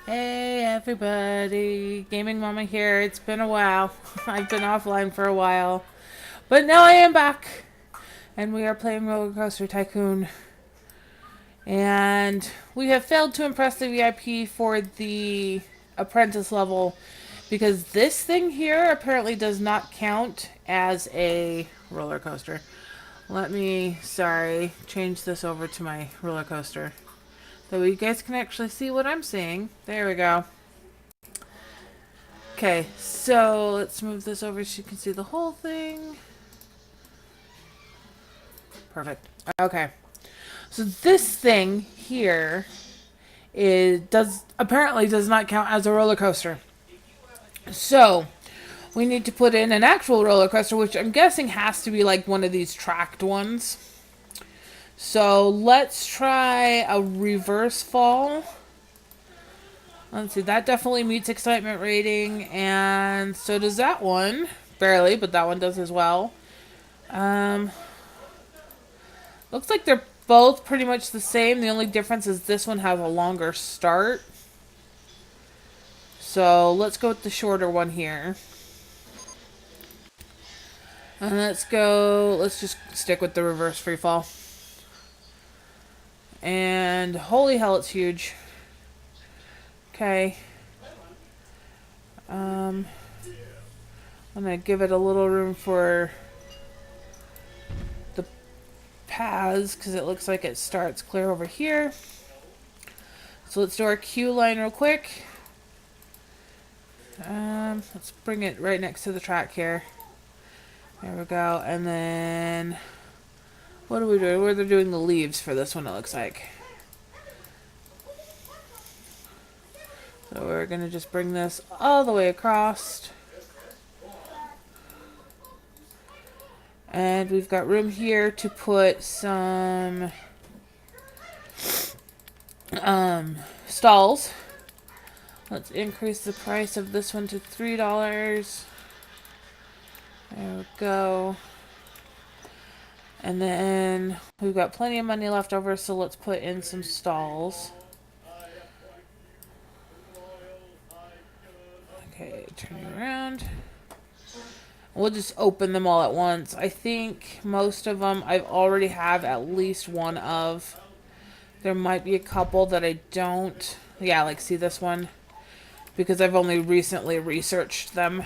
Hey everybody, Gaming Mama here. It's been a while. I've been offline for a while. But now I am back. And we are playing RollerCoaster Tycoon. And we have failed to impress the VIP for the apprentice level because this thing here apparently does not count as a roller coaster. Let me, change this over to my roller coaster. So you guys can actually see what I'm seeing. There we go. Okay, so let's move this over so you can see the whole thing. Perfect. Okay. So this thing here apparently does not count as a roller coaster. So we need to put in an actual roller coaster, which I'm guessing has to be like one of these tracked ones. So let's try a reverse fall. Let's see, that definitely meets excitement rating, and so does that one. Barely, but that one does as well. Looks like they're both pretty much the same. The only difference is this one has a longer start. So let's go with the shorter one here. And let's just stick with the reverse free fall. And holy hell, it's huge. Okay. I'm gonna give it a little room for the paths because it looks like it starts clear over here. So let's do our queue line real quick. Let's bring it right next to the track here. There we go. And then what are we doing? We're doing the leaves for this one, it looks like. So we're gonna just bring this all the way across. And we've got room here to put some stalls. Let's increase the price of this one to $3. There we go. And then we've got plenty of money left over, so let's put in some stalls. Okay, turning around. We'll just open them all at once. I think most of them I've already have at least one of. There might be a couple that I don't. Yeah, like see this one? Because I've only recently researched them.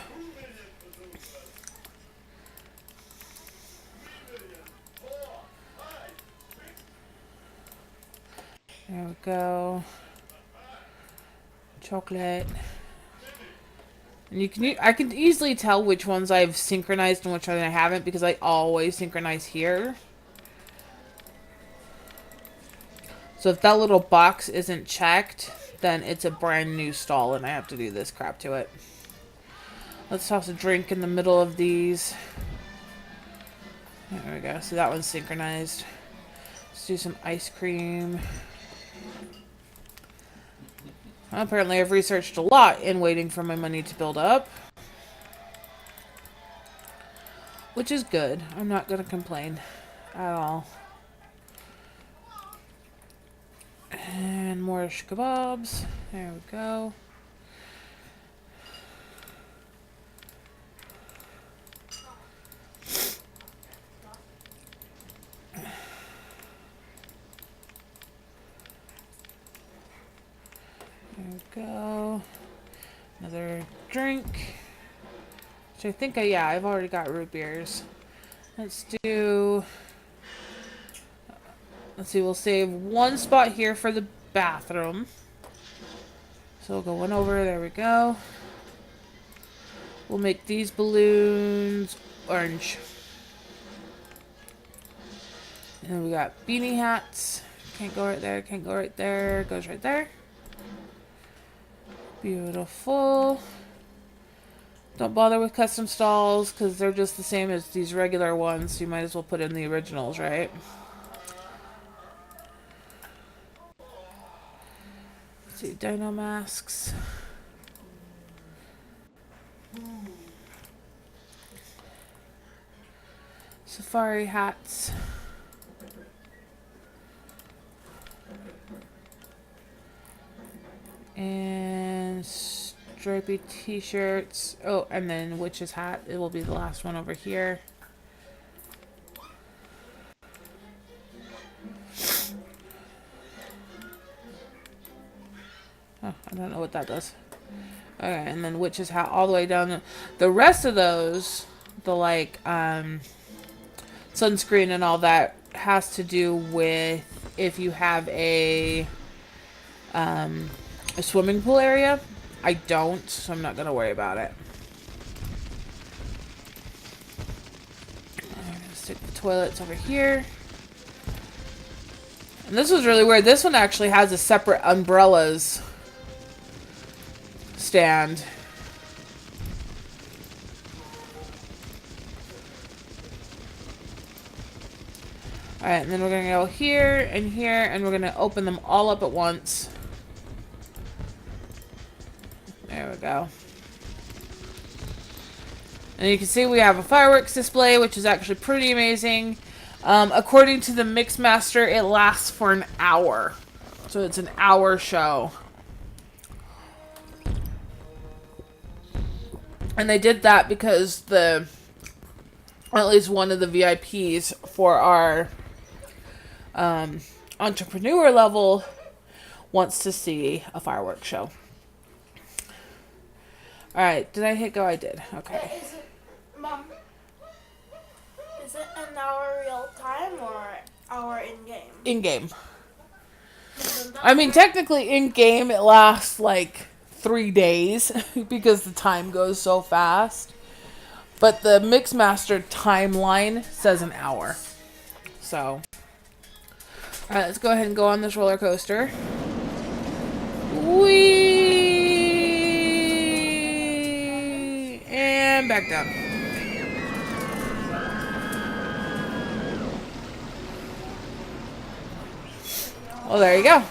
There we go. Chocolate. And I can easily tell which ones I've synchronized and which ones I haven't because I always synchronize here. So if that little box isn't checked, then it's a brand new stall and I have to do this crap to it. Let's toss a drink in the middle of these. There we go. So that one's synchronized. Let's do some ice cream. Well, apparently I've researched a lot in waiting for my money to build up. Which is good. I'm not going to complain at all. And more kebabs. There we go. There we go. Another drink. Which I think I've already got root beers. Let's see, we'll save one spot here for the bathroom. So we'll go one over, there we go. We'll make these balloons orange. And then we got beanie hats. Can't go right there, can't go right there. Goes right there. Beautiful. Don't bother with custom stalls because they're just the same as these regular ones. So you might as well put in the originals, right? Let's see, dino masks. Safari hats. And Stripy t-shirts. Oh, and then witch's hat. It will be the last one over here. Oh, I don't know what that does. Okay, and then witch's hat all the way down. The rest of those, the like sunscreen and all that, has to do with if you have a swimming pool area. I don't, so I'm not gonna worry about it. I'm gonna stick the toilets over here. And this was really weird. This one actually has a separate umbrellas stand. Alright, and then we're gonna go here, and we're gonna open them all up at once. There we go. And you can see we have a fireworks display, which is actually pretty amazing. According to the Mixmaster, it lasts for an hour. So it's an hour show. And they did that because at least one of the VIPs for our entrepreneur level wants to see a fireworks show. Alright, did I hit go? I did. Okay. Mom, is it an hour real time or hour in-game? In-game. I mean, technically in-game it lasts like 3 days because the time goes so fast. But the Mixmaster timeline says an hour. So, alright, let's go ahead and go on this roller coaster. Whee! And back down. Well, there you go.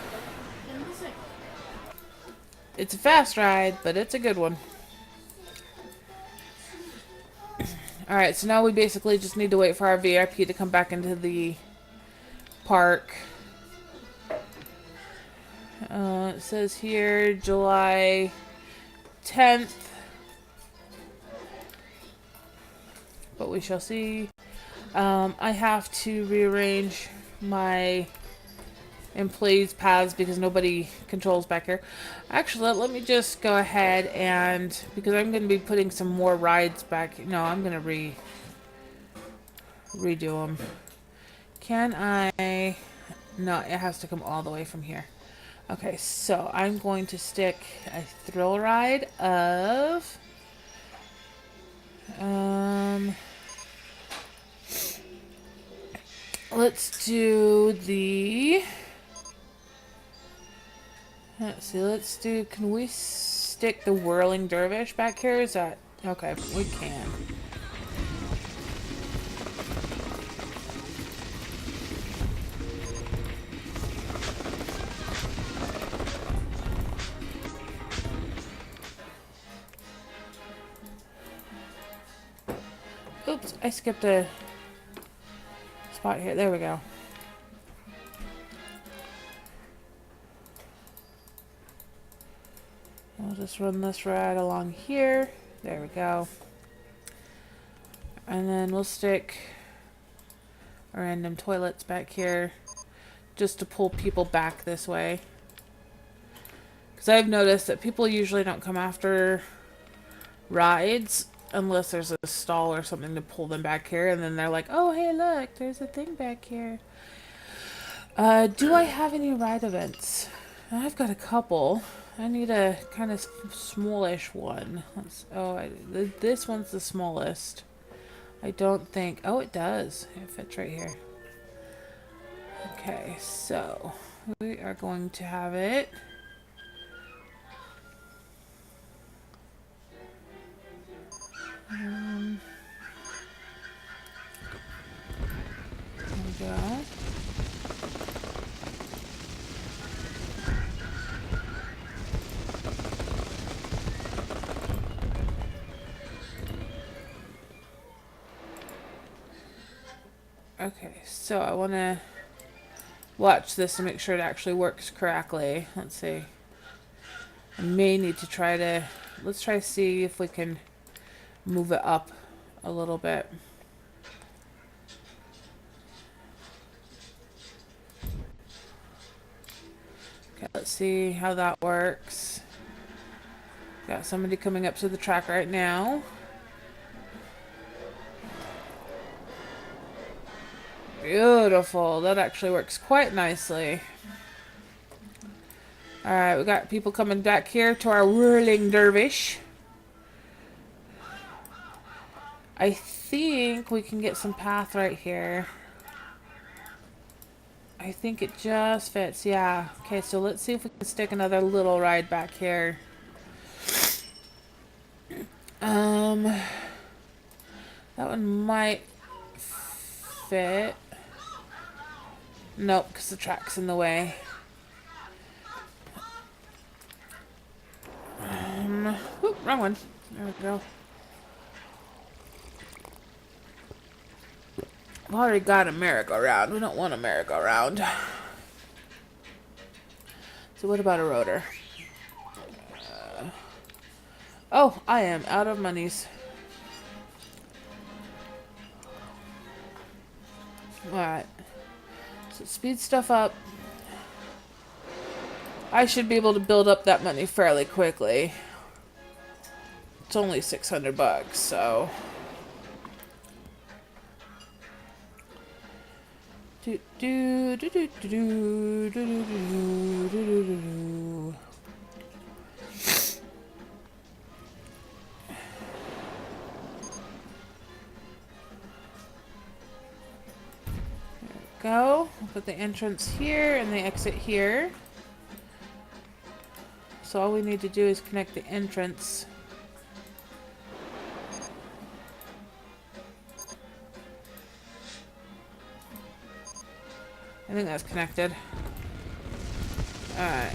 It's a fast ride, but it's a good one. Alright, so now we basically just need to wait for our VIP to come back into the park. It says here July 10th. But we shall see. I have to rearrange my employees' paths because nobody controls back here. Actually, let me just go ahead and, because I'm going to be putting some more rides back. No, I'm going to redo them. Can I? No, it has to come all the way from here. Okay, so I'm going to stick a thrill ride of let's do the, let's see, can we stick the whirling dervish back here? Is that okay? We can. Oops, I skipped a spot here. There we go. I'll just run this ride along here. There we go. And then we'll stick random toilets back here just to pull people back this way. Because I've noticed that people usually don't come after rides unless there's a stall or something to pull them back here, and then they're like, oh hey look, there's a thing back here. Do I have any ride events? I've got a couple. I need a kind of smallish one. This one's the smallest. I don't think, oh it does, it fits right here. Okay, so we are going to have it there we go. Okay, so I want to watch this to make sure it actually works correctly. Let's see. I may need to try to... Let's try to see if we can move it up a little bit. Okay, let's see how that works. Got somebody coming up to the track right now. Beautiful. That actually works quite nicely. Alright, we got people coming back here to our whirling dervish. I think we can get some path right here. I think it just fits, yeah. Okay, so let's see if we can stick another little ride back here. That one might fit. Nope, because the track's in the way. Whoop, wrong one. There we go. I've already got a merry-go-round. We don't want a merry-go-round. So what about a rotor? Oh, I am out of monies. Alright. So speed stuff up. I should be able to build up that money fairly quickly. It's only 600 bucks, so... Do do do do do do do do do do do. Go. We'll put the entrance here and the exit here. So all we need to do is connect the entrance. I think that's connected. Alright.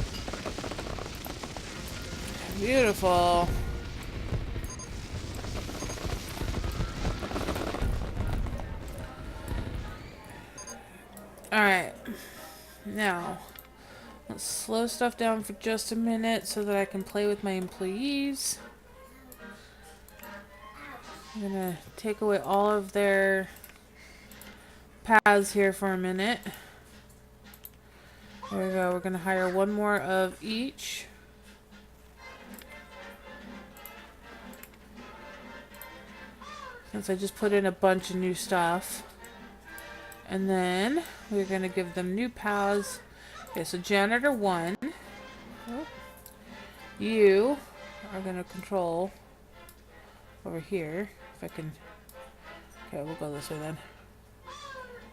Beautiful. Alright. Now, let's slow stuff down for just a minute so that I can play with my employees. I'm gonna take away all of their paths here for a minute. There we go. We're gonna hire one more of each. Since I just put in a bunch of new stuff. And then we're gonna give them new paths. Okay, so janitor 1. Oh, you are gonna control over here. If I can. Okay, we'll go this way then.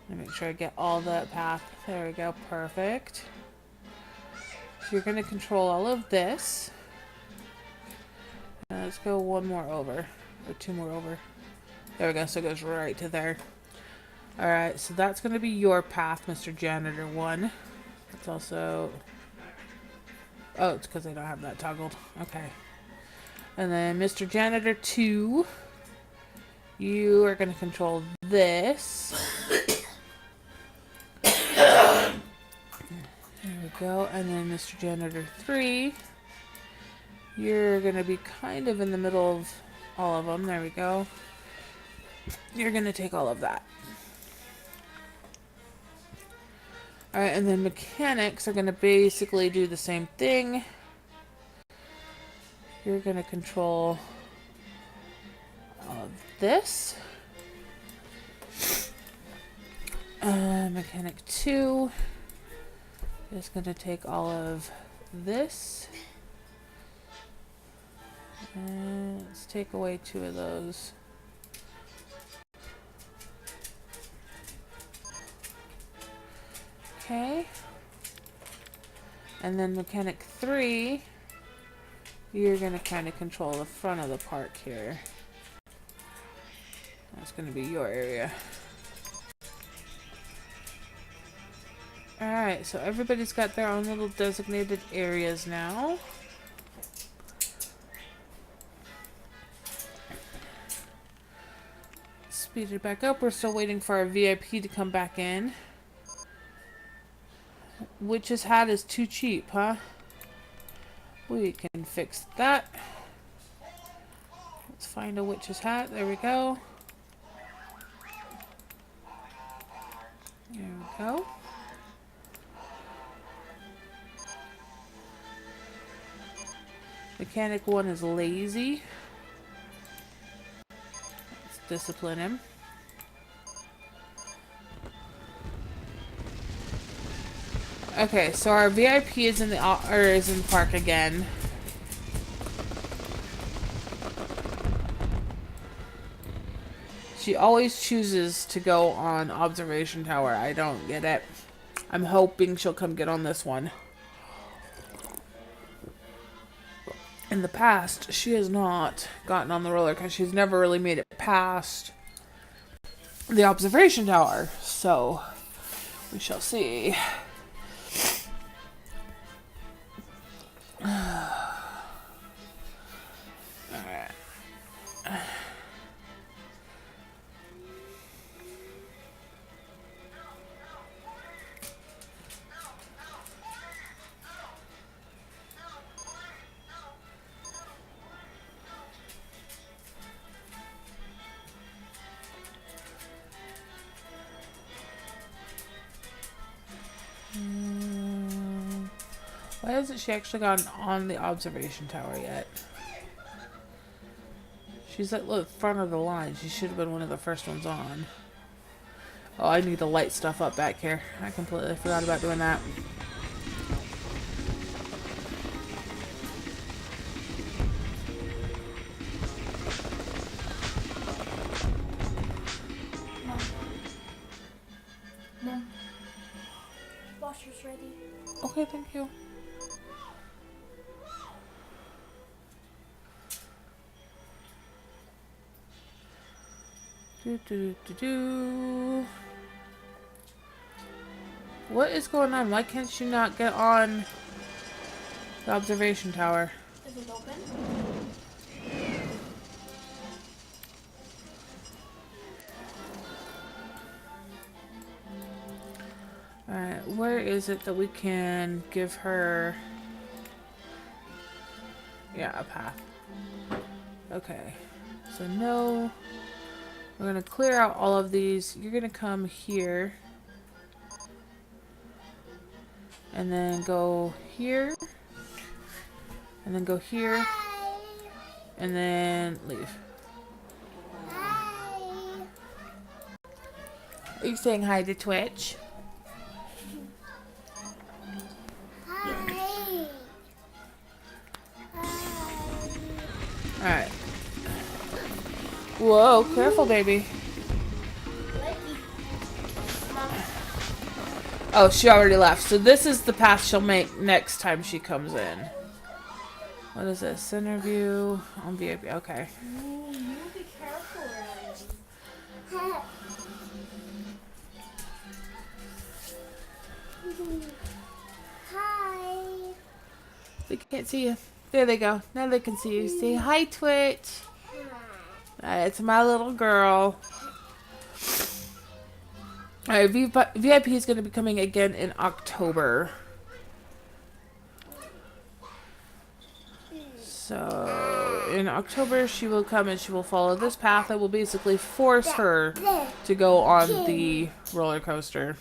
Let me make sure I get all that path. There we go. Perfect. So you're going to control all of this. Let's go one more over. Or two more over. There we go. So it goes right to there. Alright, so that's going to be your path, Mr. Janitor 1. It's also... Oh, it's because I don't have that toggled. Okay. And then Mr. Janitor 2. You are going to control this. There we go. And then Mr. Janitor 3. You're going to be kind of in the middle of all of them. There we go. You're going to take all of that. Alright, and then mechanics are going to basically do the same thing. You're going to control all of this. Mechanic 2 is going to take all of this. And let's take away 2 of those. Okay. And then mechanic 3, you're going to kind of control the front of the park here. That's going to be your area. Alright, so everybody's got their own little designated areas now. Speed it back up. We're still waiting for our VIP to come back in. Witch's hat is too cheap, huh? We can fix that. Let's find a witch's hat. There we go. There we go. Mechanic 1 is lazy. Let's discipline him. Okay, so our VIP is in the park again. She always chooses to go on observation tower. I don't get it. I'm hoping she'll come get on this one. In the past, she has not gotten on the roller because she's never really made it past the observation tower. So we shall see. Alright. Why hasn't she actually gotten on the observation tower yet? She's at the front of the line. She should have been one of the first ones on. Oh, I need to light stuff up back here. I completely forgot about doing that. Mom. Washer's ready. Okay, thank you. What is going on? Why can't she not get on the observation tower? Is it open? Alright, where is it that we can give her... Yeah, a path. Okay. So no... We're going to clear out all of these. You're going to come here. And then go here. And then go here. And then leave. Are you saying hi to Twitch? Hi. Alright. Whoa, careful, baby. Oh, she already left. So this is the path she'll make next time she comes in. What is this? Center view on VIP. Okay. Ooh, you be careful, Ryan. Hi. They can't see you. There they go. Now they can see you. Say hi, Twitch. It's my little girl. Alright, VIP is going to be coming again in October. So, in October, she will come and she will follow this path that will basically force her to go on the roller coaster.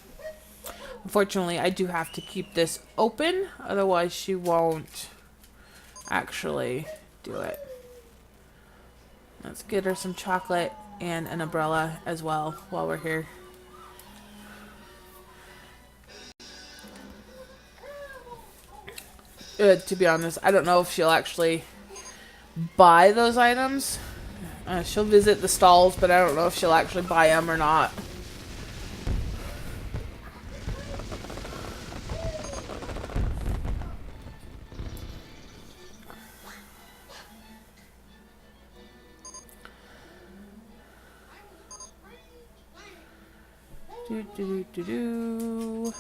Unfortunately, I do have to keep this open, otherwise she won't actually do it. Let's get her some chocolate and an umbrella as well while we're here. To be honest, I don't know if she'll actually buy those items. She'll visit the stalls, but I don't know if she'll actually buy them or not. Do.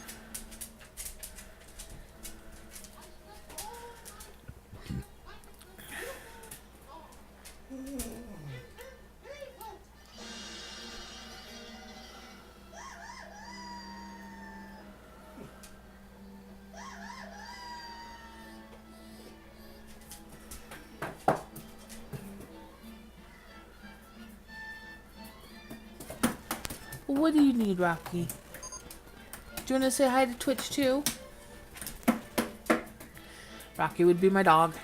What do you need, Rocky? Do you want to say hi to Twitch too? Rocky would be my dog.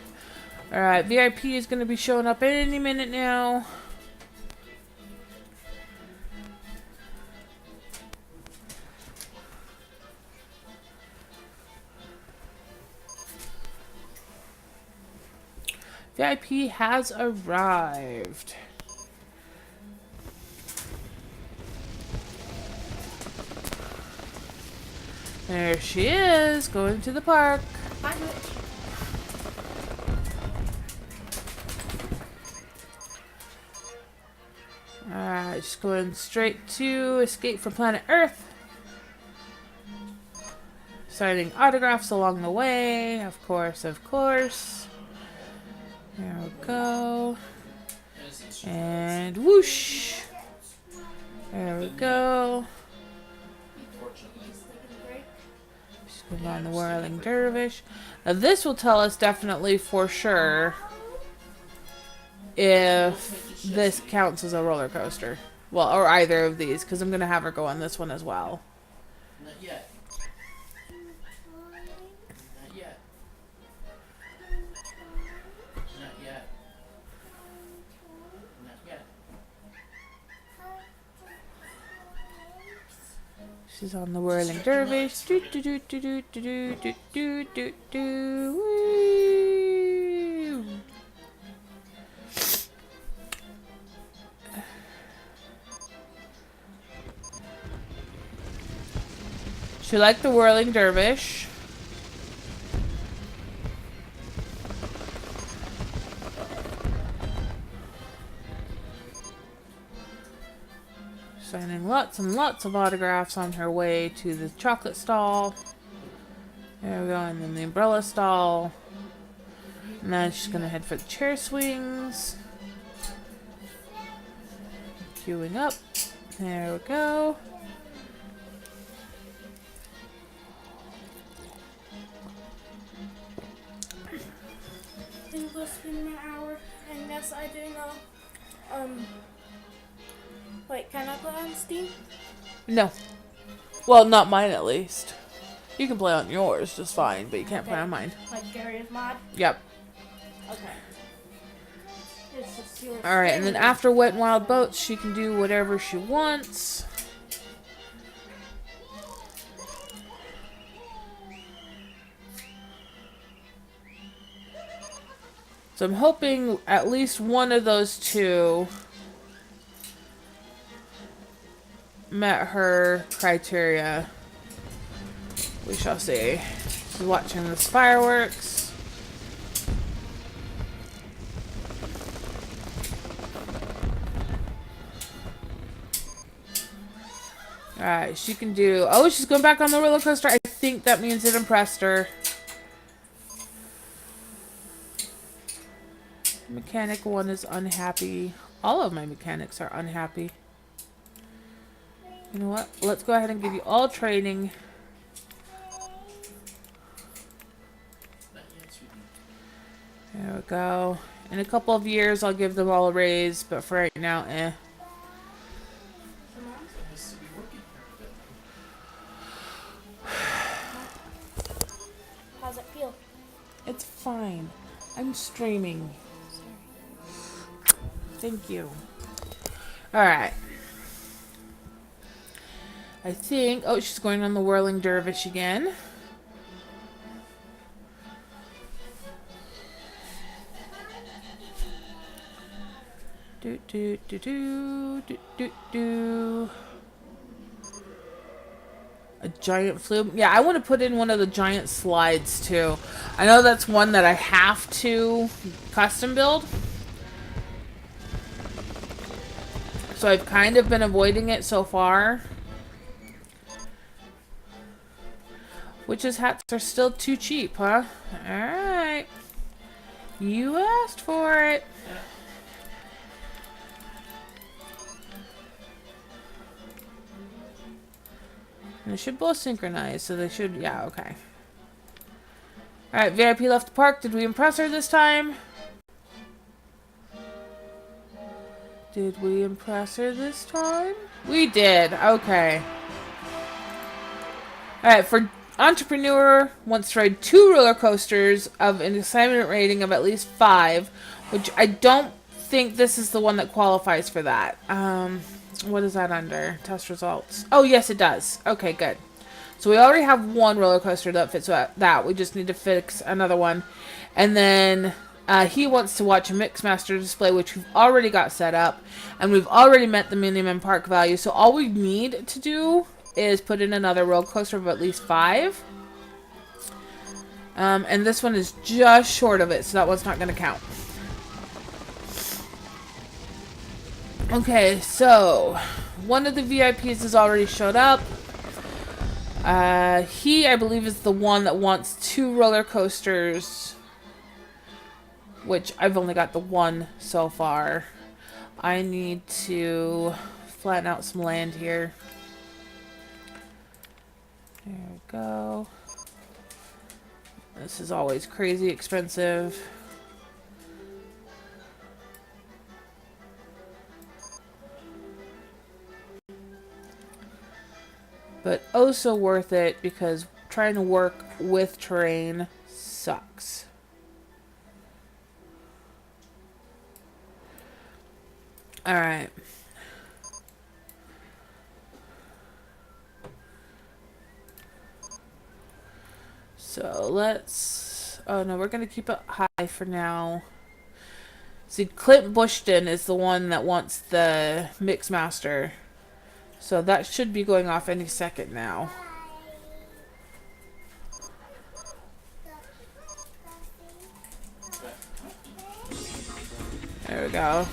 Alright, VIP is going to be showing up any minute now. VIP has arrived. There she is, going to the park. Hi, Mitch. Alright, just going straight to Escape from Planet Earth. Signing autographs along the way, of course, of course. There we go. And whoosh! There we go. Just going on the Whirling Dervish. Now this will tell us definitely for sure if this counts as a roller coaster. Well, or either of these, because I'm going to have her go on this one as well. Not yet. Not yet. Not yet. Not yet. She's on the Whirling Dervish. Do do do do do do do do do do. Woo. She liked the Whirling Dervish. Signing lots and lots of autographs on her way to the chocolate stall. There we go, and then the umbrella stall. And then she's gonna head for the chair swings. Queuing up. There we go. I think we'll spend an hour, and yes, I do know. Wait, can I play on Steam? No. Well, not mine at least. You can play on yours just fine, but you can't play on mine. Like Gary's mod? Yep. Okay. It's just yours. Alright, and then after Wet n Wild Boats, she can do whatever she wants. So I'm hoping at least one of those two met her criteria. We shall see. She's watching this fireworks. Alright, she can do... Oh, she's going back on the roller coaster. I think that means it impressed her. Mechanic 1 is unhappy. All of my mechanics are unhappy. You know what? Let's go ahead and give you all training. There we go. In a couple of years, I'll give them all a raise, but for right now, eh. How's it feel? It's fine. I'm streaming. Thank you. Alright. I think... Oh, she's going on the Whirling Dervish again. Do do do do do do do. A giant flume. Yeah, I want to put in one of the giant slides too. I know that's one that I have to custom build. So I've kind of been avoiding it so far. Witches' hats are still too cheap, huh? Alright. You asked for it. And they should both synchronize, so they should... Yeah, okay. Alright, VIP left the park. Did we impress her this time? Did we impress her this time? We did. Okay. Alright, for entrepreneur wants to ride 2 roller coasters of an assignment rating of at least 5, which I don't think this is the one that qualifies for that. What is that under? Test results. Oh, yes, it does. Okay, good. So we already have 1 roller coaster that fits that. We just need to fix another one. And then he wants to watch a Mixmaster display, which we've already got set up. And we've already met the minimum park value. So all we need to do is put in another roller coaster of at least 5. And this one is just short of it, so that one's not going to count. Okay, so one of the VIPs has already showed up. He, I believe, is the one that wants 2 roller coasters, which I've only got the 1 so far. I need to flatten out some land here. There we go. This is always crazy expensive. But oh so worth it, because trying to work with terrain sucks. Alright. So let's... Oh no, we're going to keep it high for now. See, Clint Bushton is the one that wants the Mixmaster. So that should be going off any second now. There we go.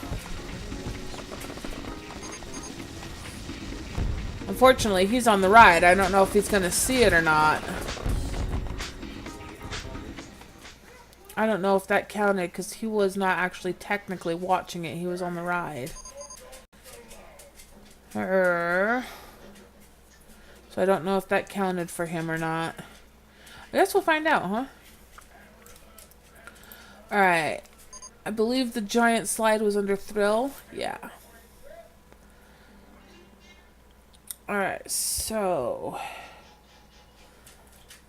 Unfortunately, he's on the ride. I don't know if he's going to see it or not. I don't know if that counted because he was not actually technically watching it. He was on the ride. So I don't know if that counted for him or not. I guess we'll find out, huh? Alright. I believe the giant slide was under Thrill. Yeah. Alright, so...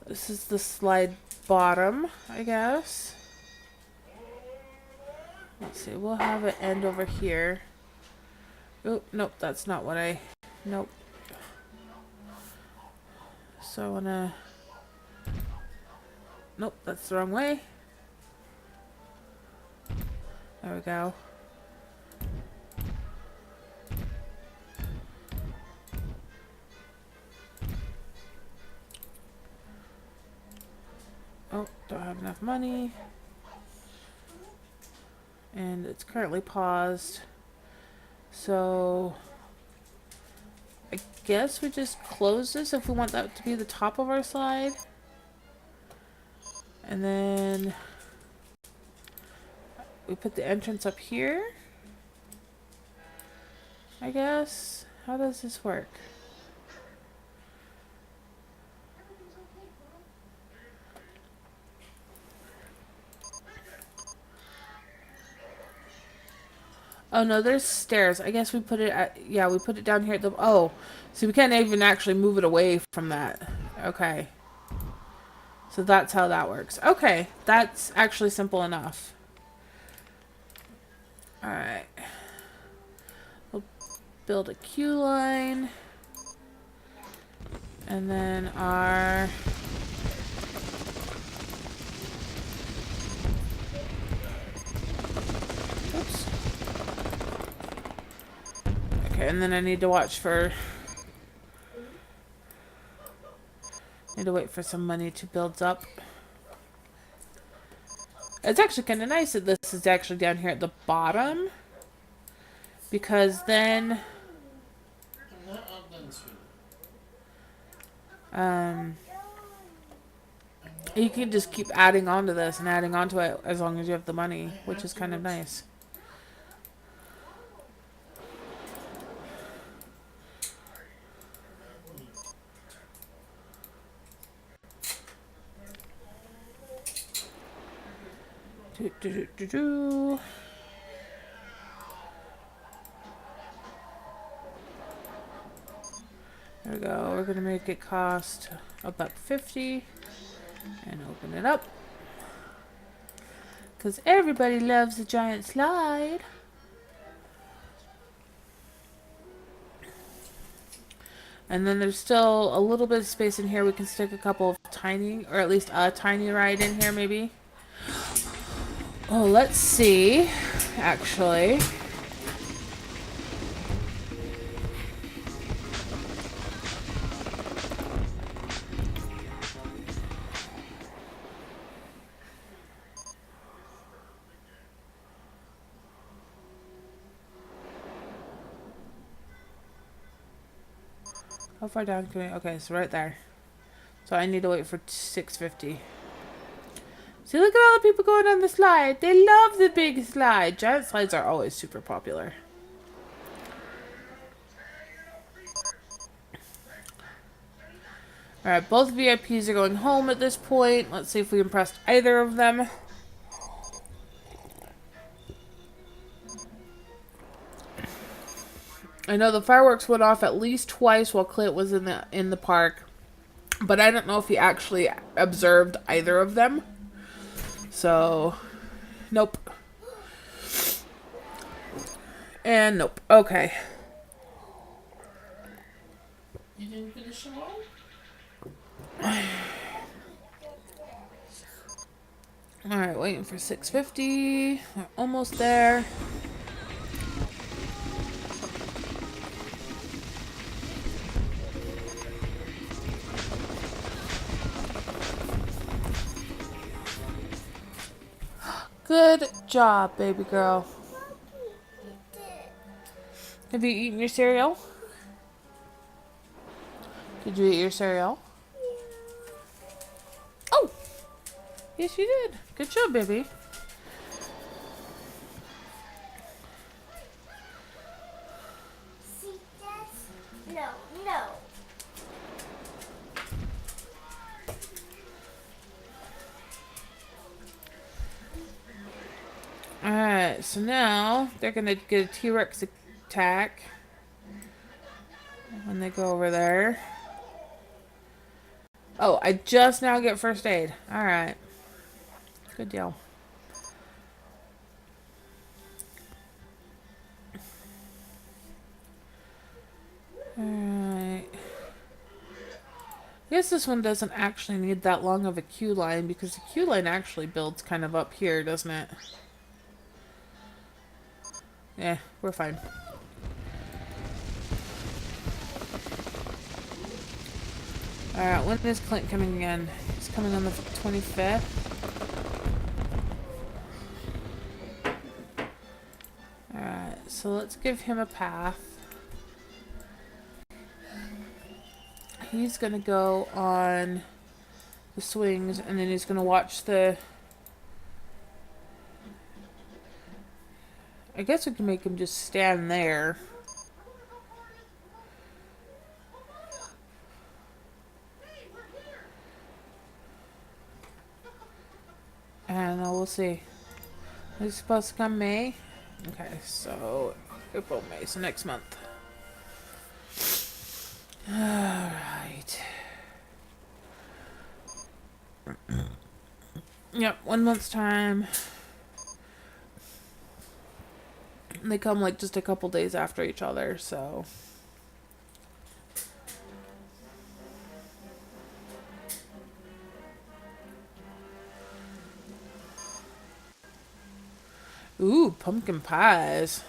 This is the slide bottom, I guess. Let's see, we'll have it end over here. Oh, nope, that's not what I... Nope. So I wanna... Nope, that's the wrong way. There we go. Oh, don't have enough money. And it's currently paused. So I guess we just close this if we want that to be the top of our slide. And then we put the entrance up here, I guess. How does this work? Oh no, there's stairs. I guess we put it at, yeah, we put it down here at the, oh, so we can't even actually move it away from that. Okay. So that's how that works. Okay, that's actually simple enough. Alright. We'll build a queue line. And then our... Oops. Okay, and then I need to watch for... Need to wait for some money to build up. It's actually kind of nice that this is actually down here at the bottom. Because then... you can just keep adding on to this and adding on to it as long as you have the money, which is kind of nice. There we go. We're gonna make it cost $1.50 and open it up. Because everybody loves a giant slide. And then there's still a little bit of space in here. We can stick a couple of tiny, or at least a tiny ride in here maybe. Oh, let's see. Actually. How far down can we? Okay, so right there. So I need to wait for 6:50. See, look at all the people going on the slide. They love the big slide. Giant slides are always super popular. Alright, both VIPs are going home at this point. Let's see if we impressed either of them. I know the fireworks went off at least twice while Clint was in the park. But I don't know if he actually observed either of them. So, nope. And nope. Okay. You didn't finish them all? Alright, waiting for 6:50. We're almost there. Good job, baby girl. Have you eaten your cereal? Did you eat your cereal? Oh! Yes, you did. Good job, baby. See this? No, no. Alright, so now they're gonna get a T-Rex attack when they go over there. Oh, I just now get first aid. Alright. Good deal. Alright. I guess this one doesn't actually need that long of a queue line because the queue line actually builds kind of up here, doesn't it? Yeah, we're fine. Alright, when is Clint coming again? He's coming on the 25th. Alright, so let's give him a path. He's gonna go on the swings and then he's gonna watch the... I guess we can make him just stand there. And we'll see. He's supposed to come May? Okay, so April, May, so next month. Alright. Yep, 1 month's time. They come like just a couple days after each other, so. Ooh, pumpkin pies.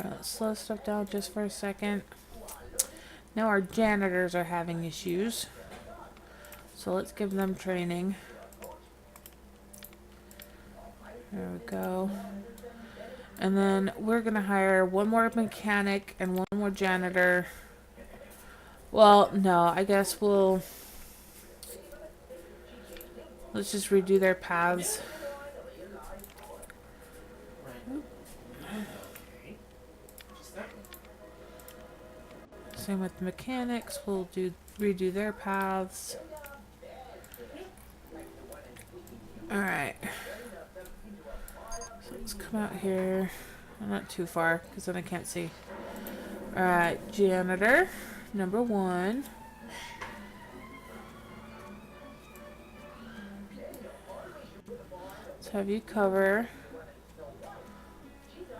Let's slow stuff down just for a second. Now our janitors are having issues. So let's give them training. There we go. And then we're going to hire one more mechanic and one more janitor. Well, no, I guess we'll... Let's just redo their paths. Right. Okay. Just that. Same with mechanics. We'll redo their paths. Alright. So let's come out here. Not too far, because then I can't see. Alright, janitor, number 1. Let's have you cover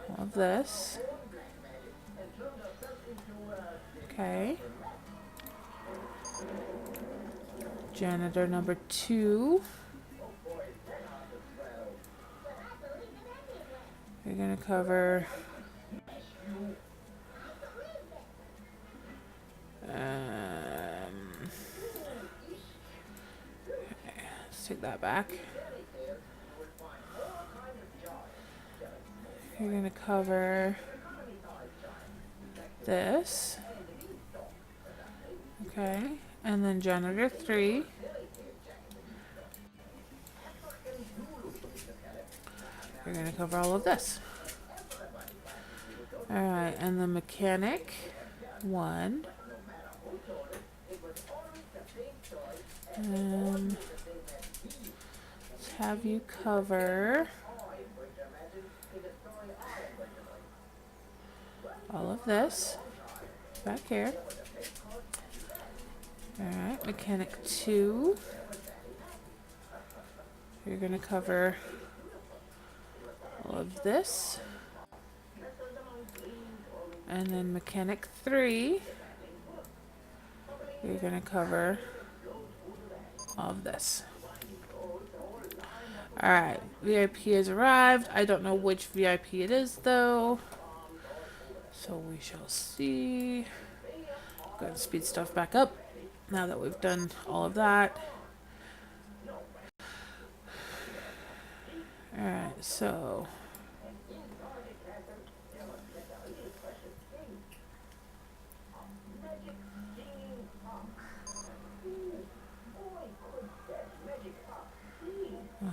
all of this. Okay. Janitor number 2. You're going to cover let's take that back. You're going to cover this. Okay. And then janitor 3. You're going to cover all of this. Alright, and the mechanic 1. Let's have you cover all of this back here. Alright, mechanic 2. You're going to cover all of this. And then mechanic 3. You're going to cover all of this. Alright, VIP has arrived. I don't know which VIP it is though. So we shall see. Go ahead and speed stuff back up now that we've done all of that. Alright, so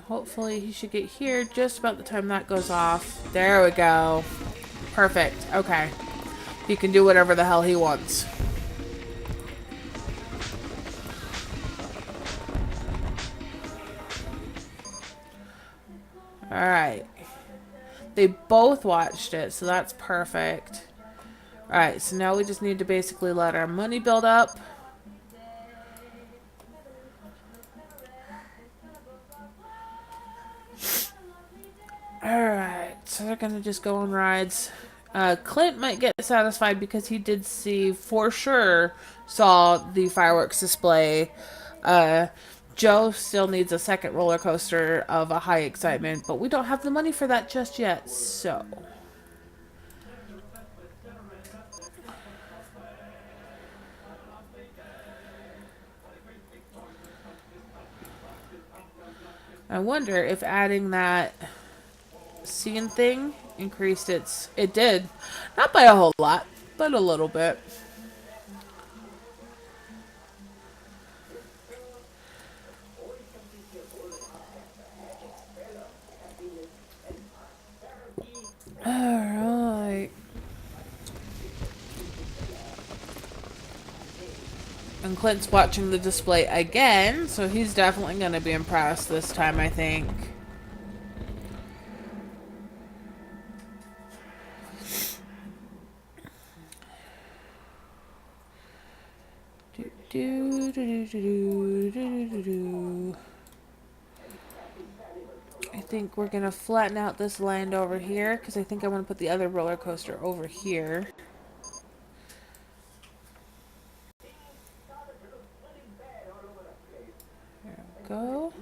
hopefully he should get here just about the time that goes off. There we go. Perfect. Okay. He can do whatever the hell he wants. Alright. They both watched it, so that's perfect. Alright, so now we just need to basically let our money build up. Alright, so they're gonna just go on rides. Clint might get satisfied because he did see, for sure, saw the fireworks display. Joe still needs a second roller coaster of a high excitement, but we don't have the money for that just yet, so. I wonder if adding that scene thing increased it did. Not by a whole lot, but a little bit. Alright. And Clint's watching the display again, so he's definitely going to be impressed this time, I think. I think we're going to flatten out this land over here, because I think I want to put the other roller coaster over here. There we go.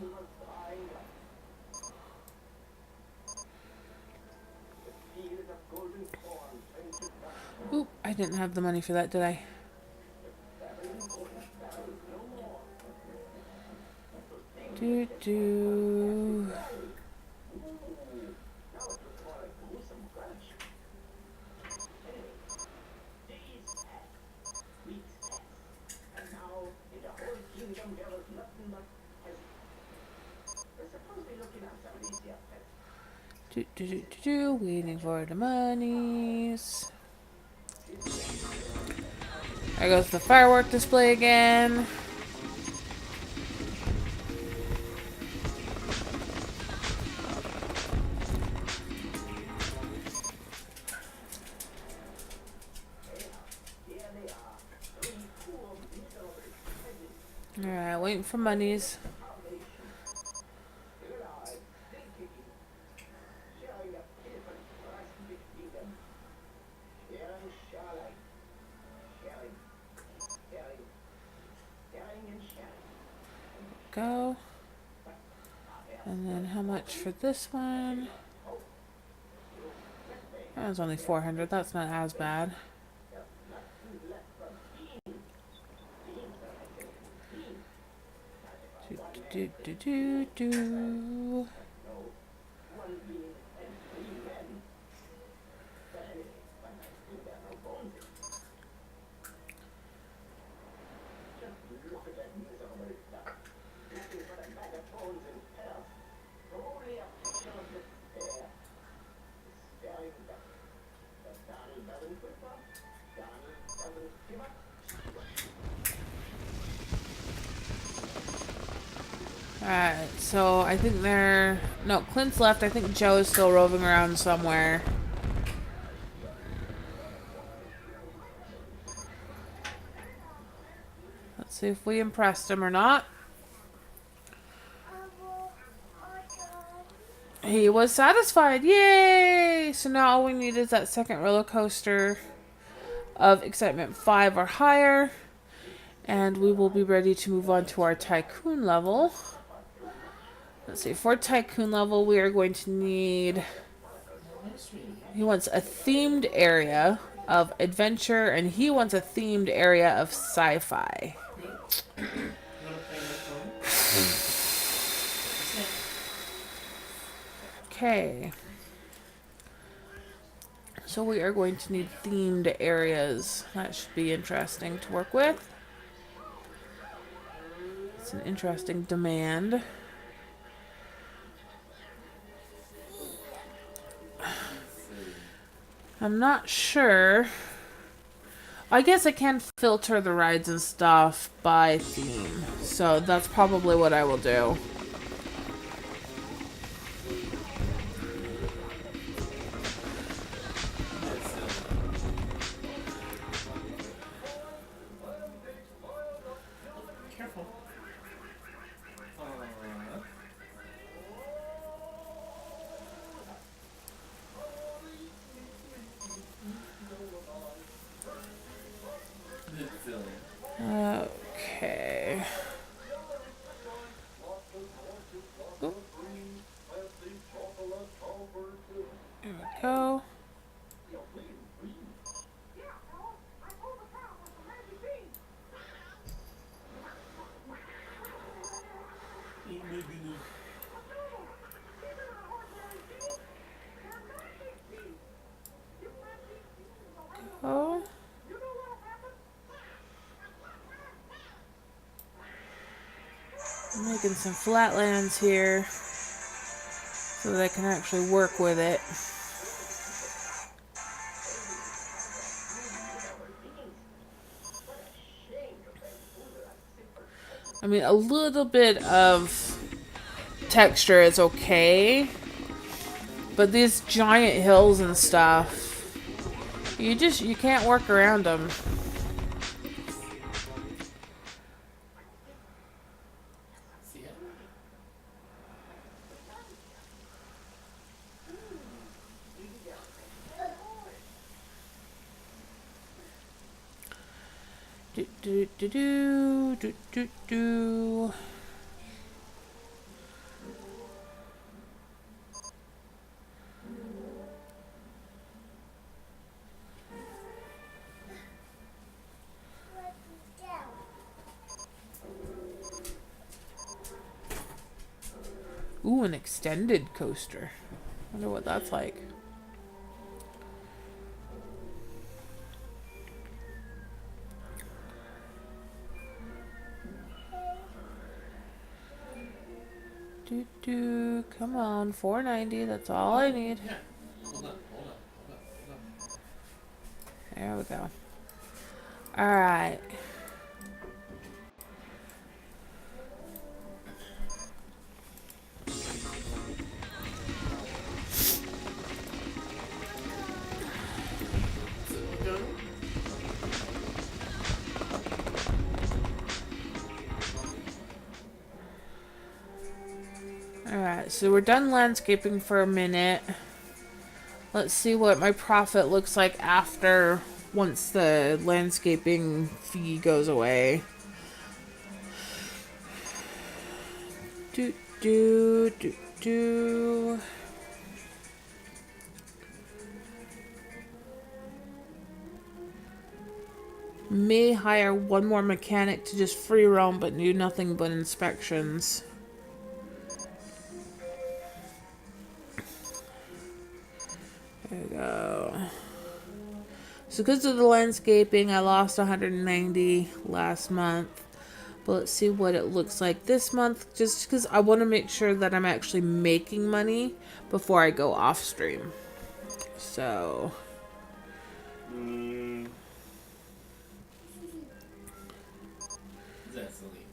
Oop, I didn't have the money for that, did I? Do. Waiting for the monies. There goes the firework display again. Alright, waiting for monies. Go. And then how much for this one? That was only 400. That's not as bad. Do. Alright, so I think they're... No, Clint's left. I think Joe is still roving around somewhere. Let's see if we impressed him or not. He was satisfied. Yay! So now all we need is that second roller coaster of excitement 5 or higher. And we will be ready to move on to our Tycoon level. Let's see, for Tycoon level, we are going to need... He wants a themed area of adventure, and he wants a themed area of sci-fi. Okay. So we are going to need themed areas. That should be interesting to work with. It's an interesting demand. I'm not sure. I guess I can filter the rides and stuff by theme. So that's probably what I will do. Careful. Okay. Oop. There we go. Go. I'm making some flatlands here so that I can actually work with it. I mean, a little bit of texture is okay, but these giant hills and stuff, you can't work around them. See it? Do. Ooh, an extended coaster. Wonder what that's like. Come on, 490. That's all I need. Yeah. Hold on. There we go. All right. So we're done. Alright, so we're done landscaping for a minute. Let's see what my profit looks like after, once the landscaping fee goes away. Do. May hire one more mechanic to just free roam, but do nothing but inspections. There we go. So because of the landscaping, I lost 190 last month. But let's see what it looks like this month, just because I want to make sure that I'm actually making money before I go off stream. So That's silly.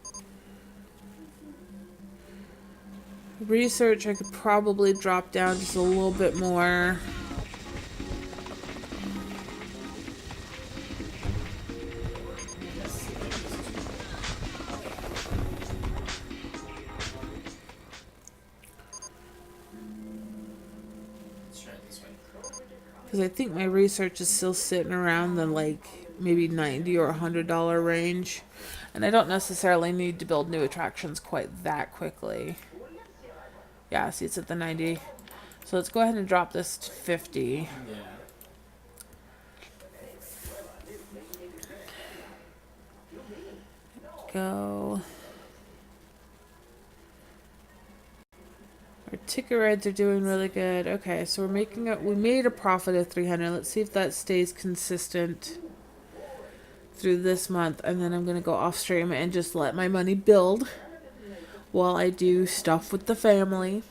research, I could probably drop down just a little bit more. Let's try it this way. Because I think my research is still sitting around the like maybe $90 or $100 range. And I don't necessarily need to build new attractions quite that quickly. Yeah, see, it's at the 90. So let's go ahead and drop this to 50. Yeah. Go. Our ticket rides are doing really good. Okay, so we made a profit of 300. Let's see if that stays consistent through this month, and then I'm gonna go off stream and just let my money build while I do stuff with the family.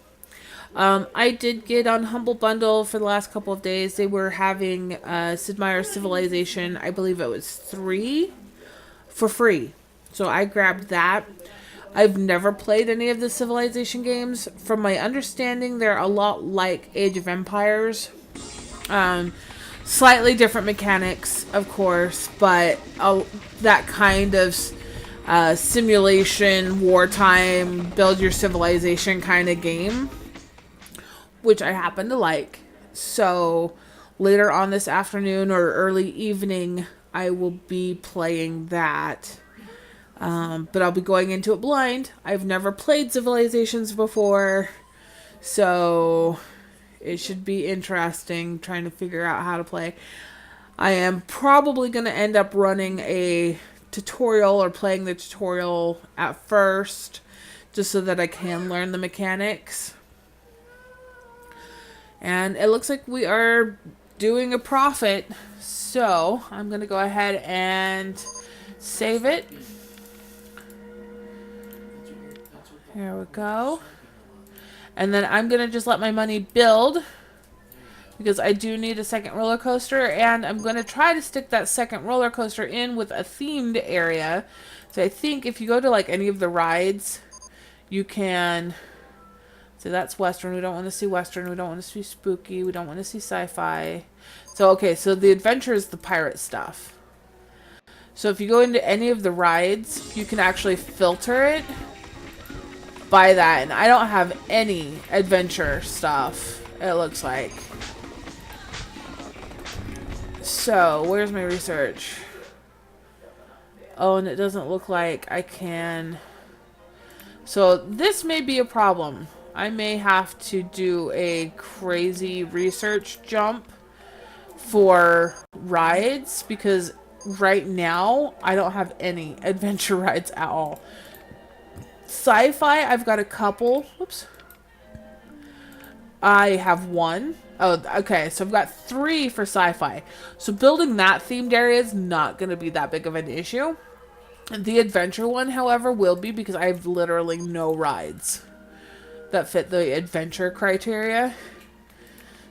I did get on Humble Bundle for the last couple of days. They were having Sid Meier's Civilization, I believe it was 3, for free. So I grabbed that. I've never played any of the Civilization games. From my understanding, they're a lot like Age of Empires. Slightly different mechanics, of course, but that kind of simulation, wartime, build your civilization kind of game, which I happen to like. So later on this afternoon or early evening, I will be playing that. But I'll be going into it blind. I've never played Civilizations before, so it should be interesting trying to figure out how to play. I am probably going to end up running a tutorial or playing the tutorial at first, just so that I can learn the mechanics. And it looks like we are doing a profit, so I'm going to go ahead and save it. Here we go. And then I'm going to just let my money build, because I do need a second roller coaster, and I'm going to try to stick that second roller coaster in with a themed area. So I think if you go to like any of the rides, you can... So that's Western. We don't want to see Western. We don't want to see spooky. We don't want to see sci-fi. So, okay, so the adventure is the pirate stuff. So if you go into any of the rides, you can actually filter it by that. And I don't have any adventure stuff, it looks like. So, where's my research? Oh, and it doesn't look like I can... So, this may be a problem. I may have to do a crazy research jump for rides, because right now I don't have any adventure rides at all. Sci-fi, I've got a couple. Whoops. I have one. Oh, okay, so I've got 3 for sci-fi. So building that themed area is not going to be that big of an issue. The adventure one, however, will be, because I have literally no rides. that fit the adventure criteria.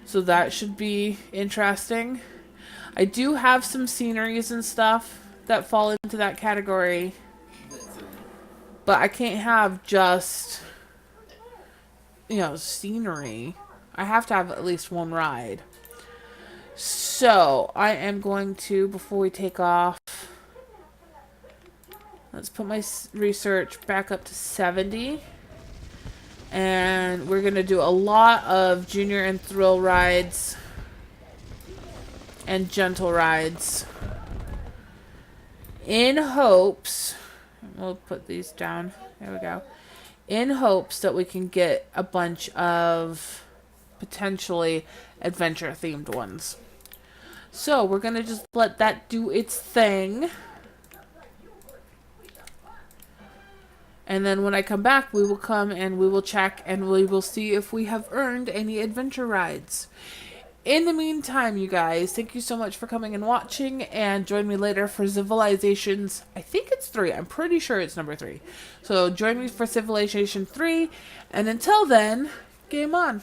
So that should be interesting. I do have some sceneries and stuff that fall into that category. But I can't have just, scenery. I have to have at least one ride. So I am going to, before we take off, let's put my research back up to 70. And we're going to do a lot of junior and thrill rides and gentle rides in hopes, we'll put these down, there we go, in hopes that we can get a bunch of potentially adventure themed ones. So we're going to just let that do its thing. And then when I come back, we will come and we will check and we will see if we have earned any adventure rides. In the meantime, you guys, thank you so much for coming and watching, and join me later for Civilizations. I think it's 3. I'm pretty sure it's number 3. So join me for Civilization 3, and until then, game on.